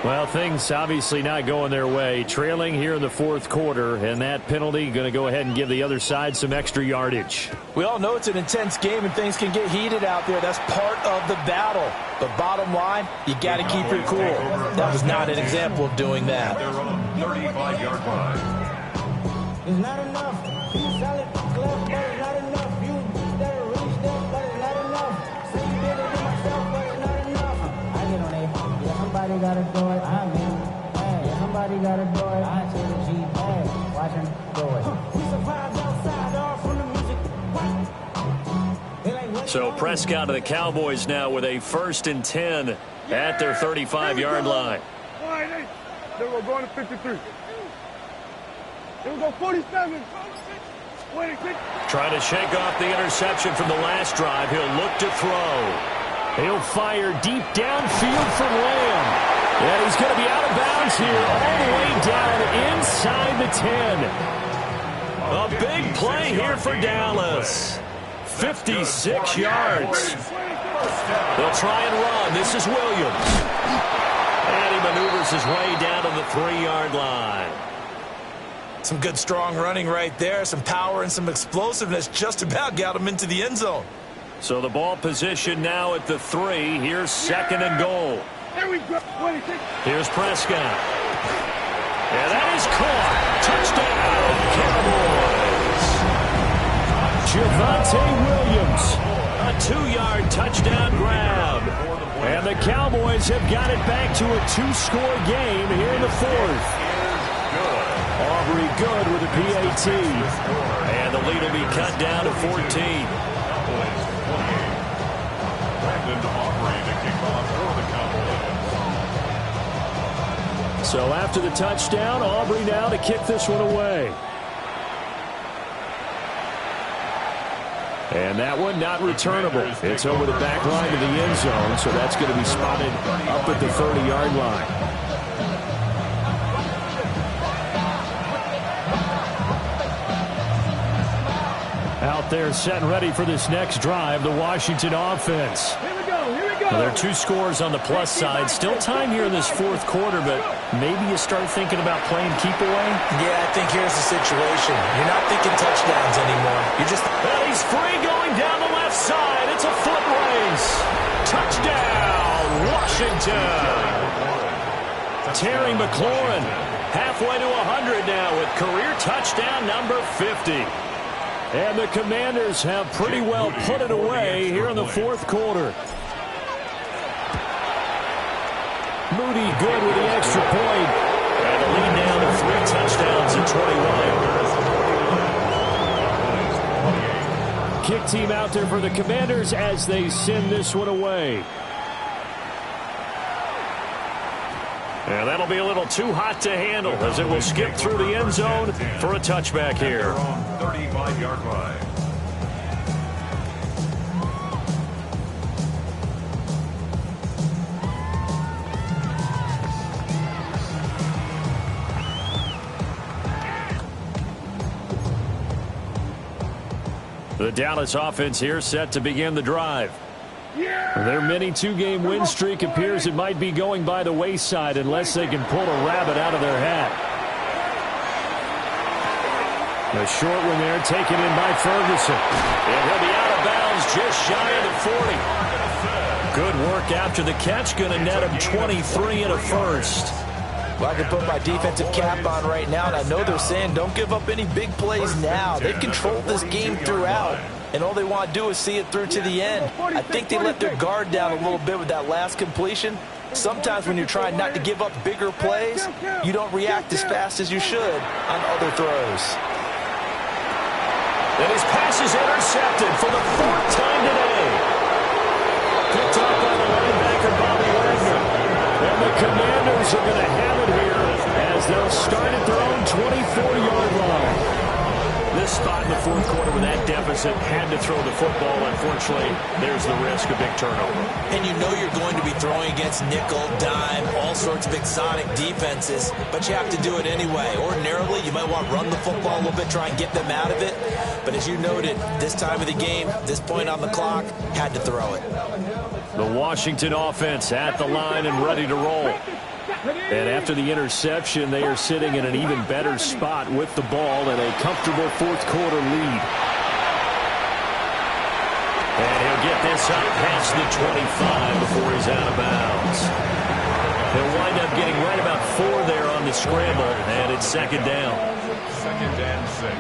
Well, things obviously not going their way. Trailing here in the 4th quarter, and that penalty going to go ahead and give the other side some extra yardage. We all know it's an intense game and things can get heated out there. That's part of the battle. But bottom line, you got to keep your cool. That was not an example of doing that. They're on 35-yard line. It's not enough. You solid left, but it's not enough. You better reach them, but it's not enough. Say you did it to myself, but it's not enough. I get on it. Yeah, somebody gotta do it. I'm in. Hey, yeah, somebody gotta do it. I take the G. Hey, watch him do it. We survived outside, all from the music. So Prescott of the Cowboys now with a 1st and 10 at their 35-yard line. All right, they were going to 53. They will go 47. 26. Trying to shake off the interception from the last drive. He'll look to throw. He'll fire deep downfield from Lamb. And he's going to be out of bounds here all the way down inside the 10. A big play here for Dallas. 56 yards. They'll try and run. This is Williams. And he maneuvers his way down to the 3-yard line. Some good, strong running right there. Some power and some explosiveness just about got him into the end zone. So the ball position now at the 3. Here's 2nd and goal. There we go. 26. Here's Prescott. And that is caught. Touchdown, Cowboys. Javonte Williams. A 2-yard touchdown grab. And the Cowboys have got it back to a 2-score game here in the 4th. Aubrey good with a PAT. And the lead will be cut down to 14. Cowboys 28. Brandon Aubrey to kick off for the Cowboys. So after the touchdown, Aubrey now to kick this one away. And that one not returnable. It's over the back line of the end zone, so that's going to be spotted up at the 30-yard line. Out there set and ready for this next drive, the Washington offense. Here we go. Here we go. Well, there are 2 scores on the plus side. Still time here in this 4th quarter, but maybe you start thinking about playing keep away. Yeah, I think here's the situation. You're not thinking touchdowns anymore. You're just... Well, he's free going down the left side. It's a foot race. Touchdown, Washington. Terry McLaurin halfway to 100 now with career touchdown number 50. And the Commanders have pretty well put it away here in the fourth quarter. Moody good with the extra point. And the lead down to 3 touchdowns at 21. Kick team out there for the Commanders as they send this one away. And that'll be a little too hot to handle as it will skip through the end zone for a touchback here. 35-yard line. The Dallas offense here set to begin the drive. Their mini 2-game win streak appears it might be going by the wayside unless they can pull a rabbit out of their hat. A short one there taken in by Ferguson. And he'll be out of bounds just shy of the 40. Good work after the catch. Going to net him 23 and a first. Well, I can put my defensive cap on right now, and I know they're saying don't give up any big plays now. They've controlled this game throughout, and all they want to do is see it through to the end. I think they let their guard down a little bit with that last completion. Sometimes when you're trying not to give up bigger plays, you don't react as fast as you should on other throws. And his pass is intercepted for the 4th time today. Picked up by the linebacker, Bobby Wagner. And the Commanders are going to have it here as they'll start at their own 24-yard line. This spot in the fourth quarter with that deficit had to throw the football. Unfortunately, there's the risk of big turnover. And you know you're going to be throwing against nickel, dime, all sorts of exotic defenses, but you have to do it anyway. Ordinarily, you might want to run the football a little bit, try and get them out of it. But as you noted, this time of the game, this point on the clock, had to throw it. The Washington offense at the line and ready to roll. And after the interception, they are sitting in an even better spot with the ball and a comfortable fourth quarter lead. And he'll get this up past the 25 before he's out of bounds. He'll wind up getting right about 4 there on the scramble, and it's second down. 2nd and 6.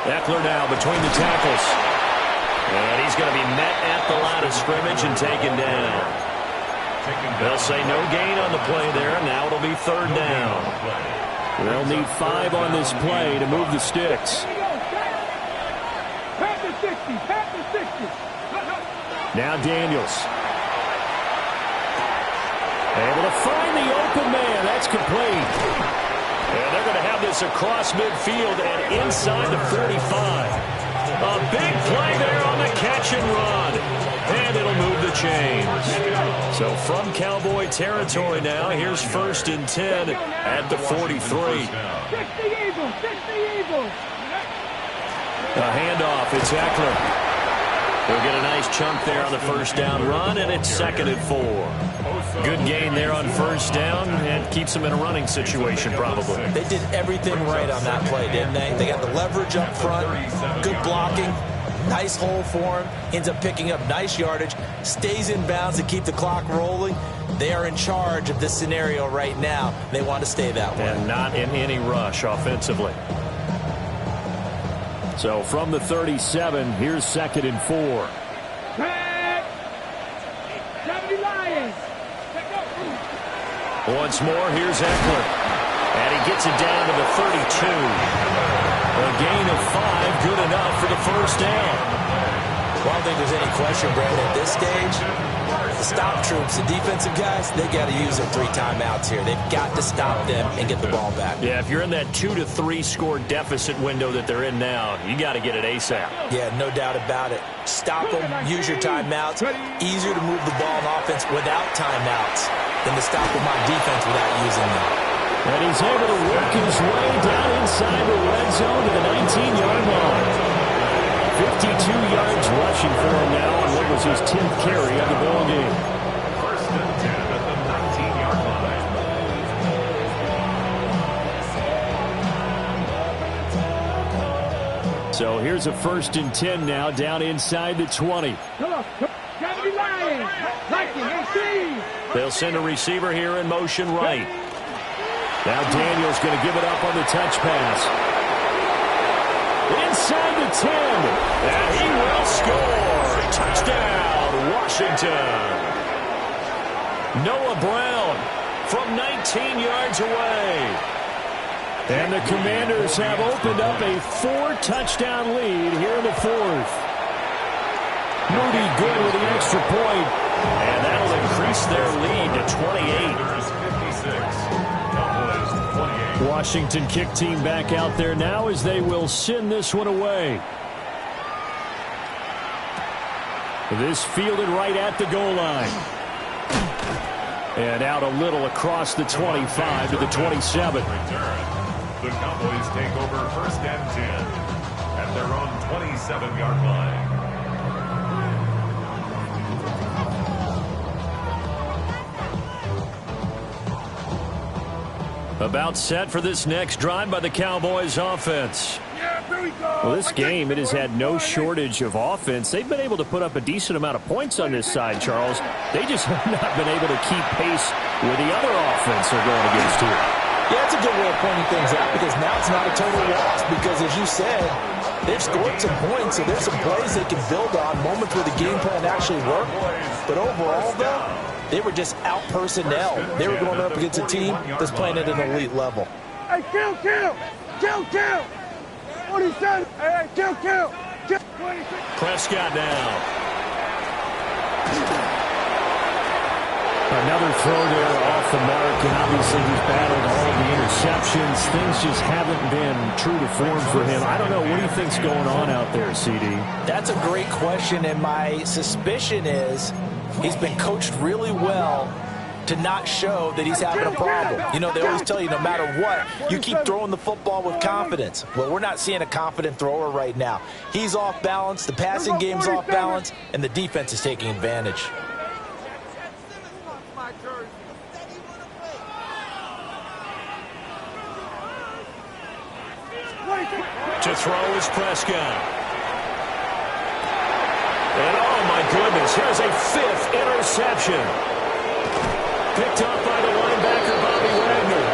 Eckler now between the tackles. And he's going to be met at the line of scrimmage and taken down. They'll say no gain on the play there. Now it'll be 3rd down. They'll need 5 on this play to move the sticks. Now Daniels. Able to find the open man. That's complete. And they're going to have this across midfield and inside the 45. A big play there on the catch and run. And it'll move the chains. So from Cowboy territory now, here's 1st and 10 at the 43. A handoff. It's Eckler. They'll get a nice chunk there on the first down run, and it's 2nd and 4. Good gain there on first down and keeps them in a running situation probably. They did everything right on that play, didn't they? They got the leverage up front, good blocking, nice hole for him, ends up picking up nice yardage, stays in bounds to keep the clock rolling. They are in charge of this scenario right now. They want to stay that way. And not in any rush offensively. So from the 37, here's 2nd and 4. Once more, here's Eckler. And he gets it down to the 32. A gain of 5, good enough for the first down. Well, I don't think there's any question, Brandon, at this stage. The stop troops, the defensive guys, they got to use their 3 timeouts here. They've got to stop them and get the ball back. Yeah, if you're in that 2 to 3 score deficit window that they're in now, you got to get it ASAP. Yeah, no doubt about it. Stop them, use your timeouts. Easier to move the ball on offense without timeouts than to stop them on defense without using them. And he's able to work his way down inside the red zone to the 19-yard line. 52 yards rushing for him now on what was his 10th carry of the ball game. 1st and 10 at the 19-yard line. So here's a 1st and 10 now, down inside the 20. They'll send a receiver here in motion right. Now Daniels going to give it up on the touch pass. Inside the 10. And he will score. Touchdown, Washington. Noah Brown from 19 yards away. And the Commanders have opened up a 4-touchdown lead here in the 4th. Moody good with the extra point. And that'll increase their lead to 28. Washington kick team back out there now as they will send this one away. This fielded right at the goal line. And out a little across the 25 to the 27. The Cowboys take over 1st and 10 at their own 27-yard line. About set for this next drive by the Cowboys offense. Well, this game, it has had no shortage of offense. They've been able to put up a decent amount of points on this side, Charles. They just have not been able to keep pace with the other offense they're going against here. Yeah, it's a good way of pointing things out because now it's not a total loss because, as you said, they've scored some points, so there's some plays they can build on, moments where the game plan actually worked. But overall, though, they were just out-personnel. They were going up against a team that's playing at an elite level. Hey, kill! 47. Hey, kill! 26. Prescott now. Another throw there off the mark, and obviously he's battled all of the interceptions. Things just haven't been true to form for him. I don't know. What do you think's going on out there, CD? That's a great question, and my suspicion is he's been coached really well to not show that he's having a problem. You know, they always tell you no matter what, you keep throwing the football with confidence. Well, we're not seeing a confident thrower right now. He's off balance, the passing game's off balance, and the defense is taking advantage. To throw is Prescott. And oh my goodness, here's a 5th interception. Picked up by the linebacker, Bobby Wagner.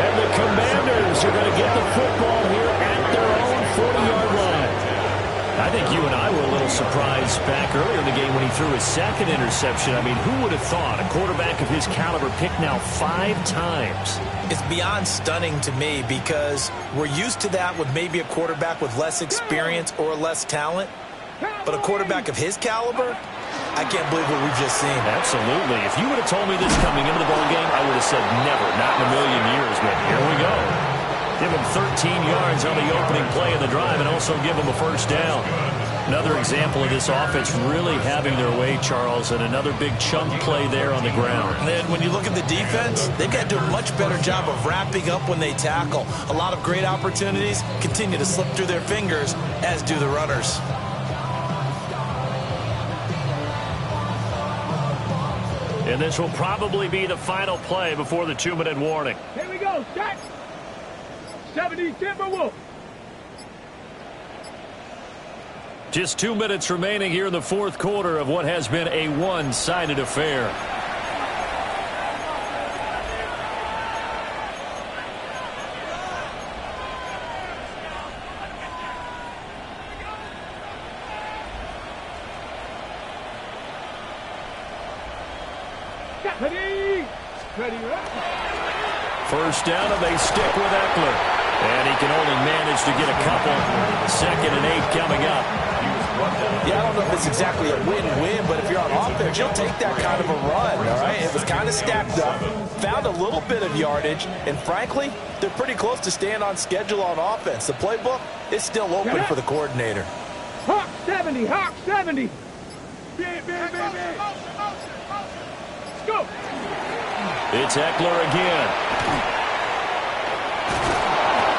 And the Commanders are going to get the football here at their own 40-yard line. I think you and I were a little surprised back earlier in the game when he threw his 2nd interception. I mean, who would have thought a quarterback of his caliber picked now 5 times? It's beyond stunning to me because we're used to that with maybe a quarterback with less experience or less talent. But a quarterback of his caliber, I can't believe what we've just seen. Absolutely. If you would have told me this coming into the ballgame, I would have said never, not in a million years. But here we go. Give him 13 yards on the opening play of the drive and also give him a 1st down. Another example of this offense really having their way, Charles, and another big chunk play there on the ground. And then when you look at the defense, they've got to do a much better job of wrapping up when they tackle. A lot of great opportunities continue to slip through their fingers, as do the runners. And this will probably be the final play before the 2-minute warning. Here we go, set. 70 Timberwolves. Just 2 minutes remaining here in the 4th quarter of what has been a one-sided affair. Ready. 1st down, and they stick with Eckler. And he can only manage to get a couple. 2nd and 8 coming up. Yeah, I don't know if it's exactly a win-win, but if you're on offense, you'll take that kind of a run, all right? It was kind of stacked up, found a little bit of yardage, and frankly, they're pretty close to staying on schedule on offense. The playbook is still open for the coordinator. Hawk 70, Hawk 70. Go. It's Eckler again.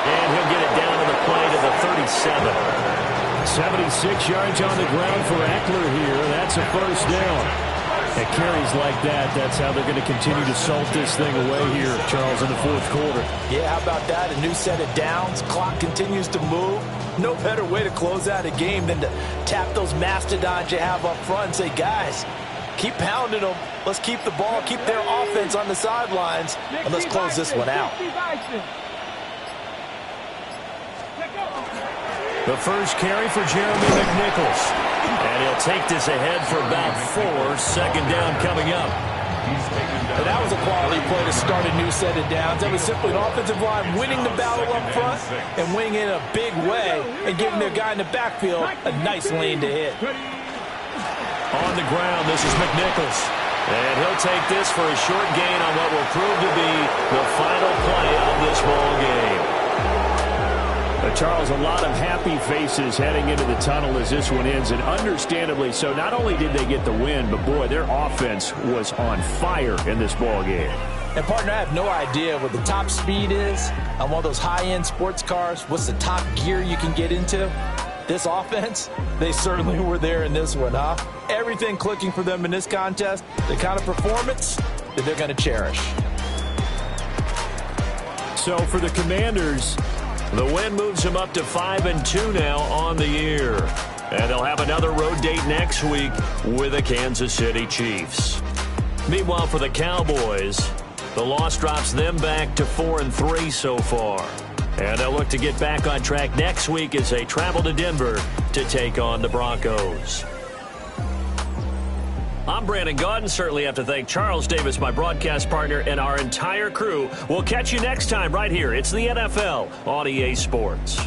And he'll get it down to the play to the 37. 76 yards on the ground for Eckler here. That's a 1st down. At carries like that, that's how they're going to continue to salt this thing away here, Charles, in the 4th quarter. Yeah, how about that? A new set of downs. Clock continues to move. No better way to close out a game than to tap those mastodons you have up front and say, guys, keep pounding them. Let's keep the ball, keep their offense on the sidelines, and let's close this one out. The first carry for Jeremy McNichols. And he'll take this ahead for about 4. Second down coming up. And that was a quality play to start a new set of downs. That was simply an offensive line winning the battle up front and winning in a big way and giving their guy in the backfield a nice lane to hit. On the ground, this is McNichols. And he'll take this for a short gain on what will prove to be the final play of this ball game. Charles, a lot of happy faces heading into the tunnel as this one ends, and understandably so. Not only did they get the win, but boy, their offense was on fire in this ball game. And partner, I have no idea what the top speed is on one of those high-end sports cars. What's the top gear you can get into? This offense, they certainly were there in this one, huh? Everything clicking for them in this contest, the kind of performance that they're going to cherish. So for the Commanders, the win moves them up to 5-2 now on the year. And they'll have another road date next week with the Kansas City Chiefs. Meanwhile, for the Cowboys, the loss drops them back to 4-3 so far. And they'll look to get back on track next week as they travel to Denver to take on the Broncos. I'm Brandon Gaudin. Certainly have to thank Charles Davis, my broadcast partner, and our entire crew. We'll catch you next time right here. It's the NFL on EA Sports.